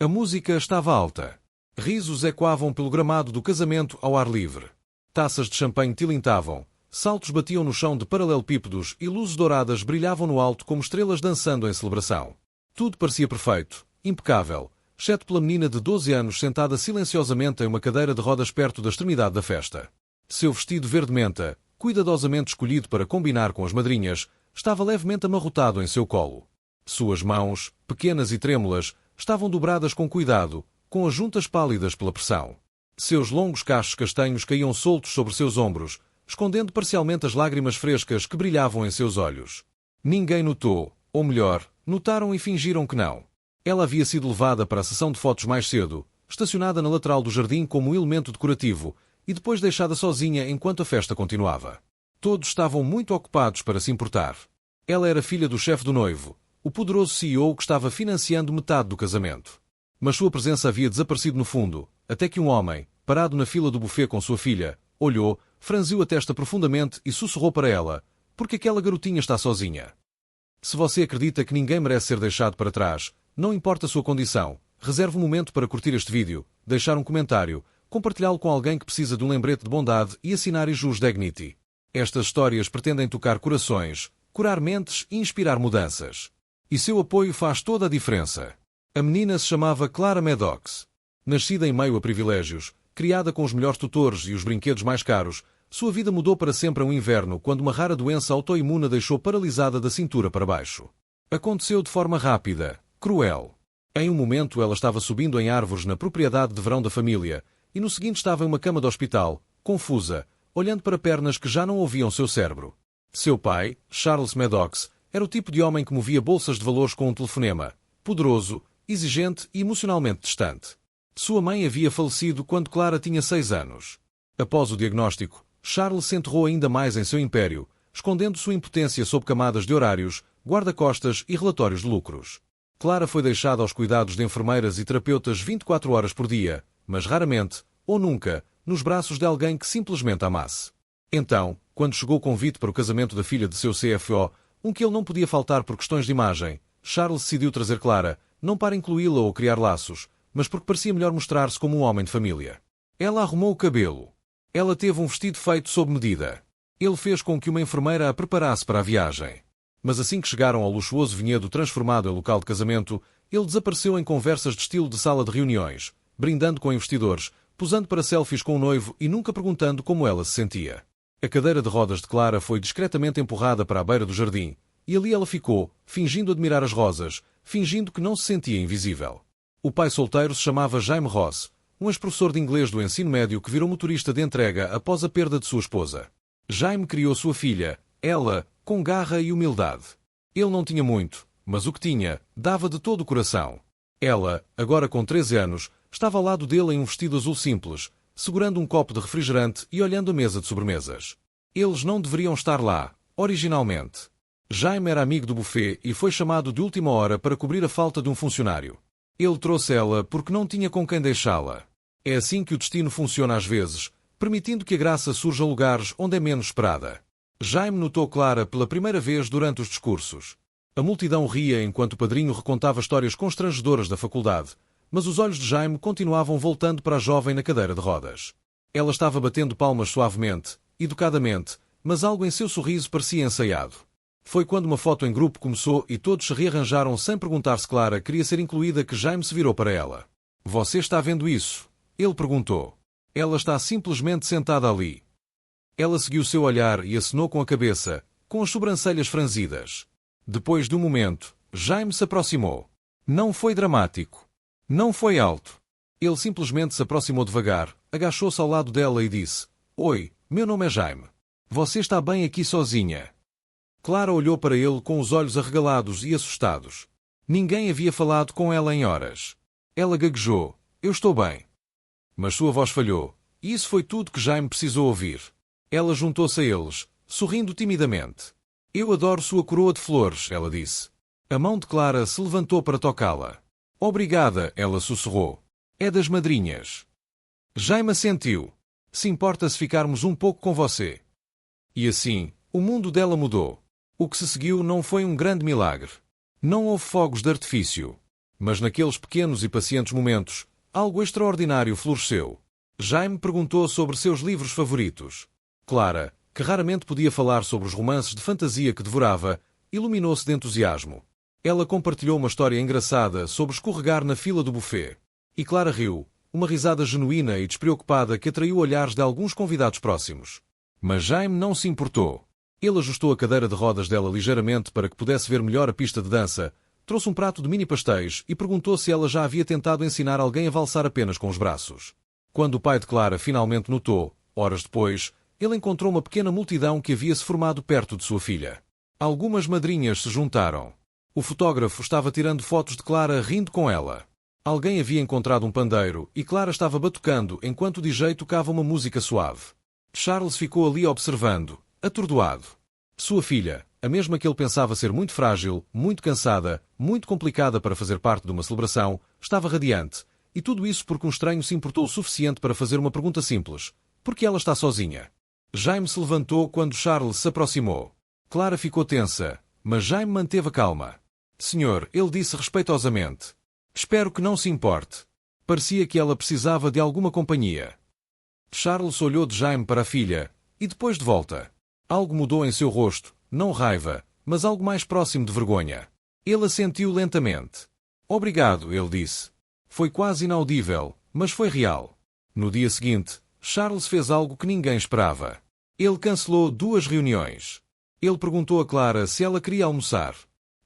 A música estava alta. Risos ecoavam pelo gramado do casamento ao ar livre. Taças de champanhe tilintavam, saltos batiam no chão de paralelepípedos e luzes douradas brilhavam no alto como estrelas dançando em celebração. Tudo parecia perfeito, impecável, exceto pela menina de 12 anos sentada silenciosamente em uma cadeira de rodas perto da extremidade da festa. Seu vestido verde-menta, cuidadosamente escolhido para combinar com as madrinhas, estava levemente amarrotado em seu colo. Suas mãos, pequenas e trêmulas, estavam dobradas com cuidado, com as juntas pálidas pela pressão. Seus longos cachos castanhos caíam soltos sobre seus ombros, escondendo parcialmente as lágrimas frescas que brilhavam em seus olhos. Ninguém notou, ou melhor, notaram e fingiram que não. Ela havia sido levada para a sessão de fotos mais cedo, estacionada na lateral do jardim como um elemento decorativo, e depois deixada sozinha enquanto a festa continuava. Todos estavam muito ocupados para se importar. Ela era filha do chefe do noivo, o poderoso CEO que estava financiando metade do casamento. Mas sua presença havia desaparecido no fundo, até que um homem, parado na fila do buffet com sua filha, olhou, franziu a testa profundamente e sussurrou para ela: "Porque aquela garotinha está sozinha?" Se você acredita que ninguém merece ser deixado para trás, não importa a sua condição, reserve um momento para curtir este vídeo, deixar um comentário, compartilhá-lo com alguém que precisa de um lembrete de bondade e assinar Jus Dignity. Estas histórias pretendem tocar corações, curar mentes e inspirar mudanças. E seu apoio faz toda a diferença. A menina se chamava Clara Maddox. Nascida em meio a privilégios, criada com os melhores tutores e os brinquedos mais caros, sua vida mudou para sempre a um inverno quando uma rara doença autoimune a deixou paralisada da cintura para baixo. Aconteceu de forma rápida, cruel. Em um momento ela estava subindo em árvores na propriedade de verão da família, e no seguinte estava em uma cama de hospital, confusa, olhando para pernas que já não ouviam seu cérebro. Seu pai, Charles Maddox, era o tipo de homem que movia bolsas de valores com um telefonema, poderoso, exigente e emocionalmente distante. Sua mãe havia falecido quando Clara tinha 6 anos. Após o diagnóstico, Charles se enterrou ainda mais em seu império, escondendo sua impotência sob camadas de horários, guarda-costas e relatórios de lucros. Clara foi deixada aos cuidados de enfermeiras e terapeutas 24 horas por dia, mas raramente, ou nunca, nos braços de alguém que simplesmente a amasse. Então, quando chegou o convite para o casamento da filha de seu CFO, um que ele não podia faltar por questões de imagem, Charles decidiu trazer Clara, não para incluí-la ou criar laços, mas porque parecia melhor mostrar-se como um homem de família. Ela arrumou o cabelo. Ela teve um vestido feito sob medida. Ele fez com que uma enfermeira a preparasse para a viagem. Mas assim que chegaram ao luxuoso vinhedo transformado em local de casamento, ele desapareceu em conversas de estilo de sala de reuniões, brindando com investidores, posando para selfies com o noivo e nunca perguntando como ela se sentia. A cadeira de rodas de Clara foi discretamente empurrada para a beira do jardim, e ali ela ficou, fingindo admirar as rosas, fingindo que não se sentia invisível. O pai solteiro se chamava Jaime Ross, um ex-professor de inglês do ensino médio que virou motorista de entrega após a perda de sua esposa. Jaime criou sua filha, ela, com garra e humildade. Ele não tinha muito, mas o que tinha, dava de todo o coração. Ela, agora com 13 anos, estava ao lado dele em um vestido azul simples, segurando um copo de refrigerante e olhando a mesa de sobremesas. Eles não deveriam estar lá, originalmente. Jaime era amigo do buffet e foi chamado de última hora para cobrir a falta de um funcionário. Ele trouxe ela porque não tinha com quem deixá-la. É assim que o destino funciona às vezes, permitindo que a graça surja a lugares onde é menos esperada. Jaime notou Clara pela primeira vez durante os discursos. A multidão ria enquanto o padrinho recontava histórias constrangedoras da faculdade, mas os olhos de Jaime continuavam voltando para a jovem na cadeira de rodas. Ela estava batendo palmas suavemente, educadamente, mas algo em seu sorriso parecia ensaiado. Foi quando uma foto em grupo começou e todos se rearranjaram sem perguntar se Clara queria ser incluída que Jaime se virou para ela. "Você está vendo isso?" Ele perguntou. "Ela está simplesmente sentada ali." Ela seguiu seu olhar e acenou com a cabeça, com as sobrancelhas franzidas. Depois de um momento, Jaime se aproximou. Não foi dramático. Não foi alto. Ele simplesmente se aproximou devagar, agachou-se ao lado dela e disse: "Oi, meu nome é Jaime. Você está bem aqui sozinha?" Clara olhou para ele com os olhos arregalados e assustados. Ninguém havia falado com ela em horas. Ela gaguejou: "Eu estou bem." Mas sua voz falhou, e isso foi tudo que Jaime precisou ouvir. Ela juntou-se a eles, sorrindo timidamente. "Eu adoro sua coroa de flores," ela disse. A mão de Clara se levantou para tocá-la. "Obrigada," ela sussurrou. "É das madrinhas." Jaime assentiu. "Se importa se ficarmos um pouco com você?" E assim, o mundo dela mudou. O que se seguiu não foi um grande milagre. Não houve fogos de artifício. Mas naqueles pequenos e pacientes momentos, algo extraordinário floresceu. Jaime perguntou sobre seus livros favoritos. Clara, que raramente podia falar sobre os romances de fantasia que devorava, iluminou-se de entusiasmo. Ela compartilhou uma história engraçada sobre escorregar na fila do buffet. E Clara riu, uma risada genuína e despreocupada que atraiu olhares de alguns convidados próximos. Mas Jaime não se importou. Ele ajustou a cadeira de rodas dela ligeiramente para que pudesse ver melhor a pista de dança, trouxe um prato de mini pastéis e perguntou se ela já havia tentado ensinar alguém a valsar apenas com os braços. Quando o pai de Clara finalmente notou, horas depois, ele encontrou uma pequena multidão que havia se formado perto de sua filha. Algumas madrinhas se juntaram. O fotógrafo estava tirando fotos de Clara rindo com ela. Alguém havia encontrado um pandeiro e Clara estava batucando enquanto o DJ tocava uma música suave. Charles ficou ali observando, atordoado. Sua filha, a mesma que ele pensava ser muito frágil, muito cansada, muito complicada para fazer parte de uma celebração, estava radiante, e tudo isso porque um estranho se importou o suficiente para fazer uma pergunta simples. Por que ela está sozinha? Jaime se levantou quando Charles se aproximou. Clara ficou tensa, mas Jaime manteve a calma. Senhor, ele disse respeitosamente. Espero que não se importe. Parecia que ela precisava de alguma companhia. Charles olhou de Jaime para a filha, e depois de volta. Algo mudou em seu rosto, não raiva, mas algo mais próximo de vergonha. Ele assentiu lentamente. Obrigado, ele disse. Foi quase inaudível, mas foi real. No dia seguinte, Charles fez algo que ninguém esperava. Ele cancelou 2 reuniões. Ele perguntou a Clara se ela queria almoçar.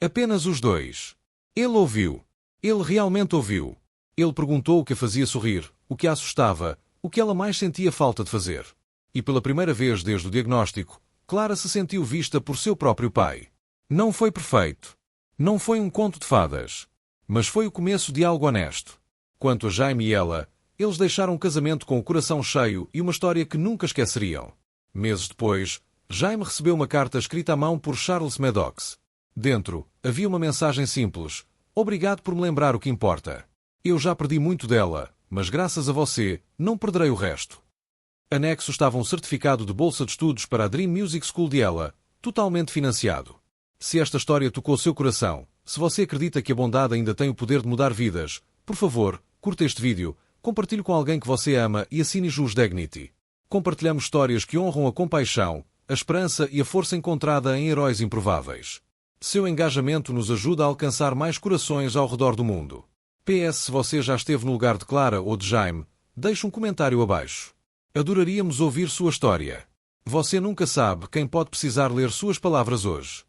Apenas os 2. Ele ouviu. Ele realmente ouviu. Ele perguntou o que a fazia sorrir, o que a assustava, o que ela mais sentia falta de fazer. E pela primeira vez desde o diagnóstico, Clara se sentiu vista por seu próprio pai. Não foi perfeito. Não foi um conto de fadas. Mas foi o começo de algo honesto. Quanto a Jaime e ela, eles deixaram o casamento com o coração cheio e uma história que nunca esqueceriam. Meses depois, Jaime recebeu uma carta escrita à mão por Charles Maddox. Dentro, havia uma mensagem simples. Obrigado por me lembrar o que importa. Eu já perdi muito dela, mas graças a você, não perderei o resto. Anexo estava um certificado de bolsa de estudos para a Dream Music School de ela, totalmente financiado. Se esta história tocou seu coração, se você acredita que a bondade ainda tem o poder de mudar vidas, por favor, curta este vídeo, compartilhe com alguém que você ama e assine Jus Dignity. Compartilhamos histórias que honram a compaixão, a esperança e a força encontrada em heróis improváveis. Seu engajamento nos ajuda a alcançar mais corações ao redor do mundo. PS, se você já esteve no lugar de Clara ou de Jaime, deixe um comentário abaixo. Adoraríamos ouvir sua história. Você nunca sabe quem pode precisar ler suas palavras hoje.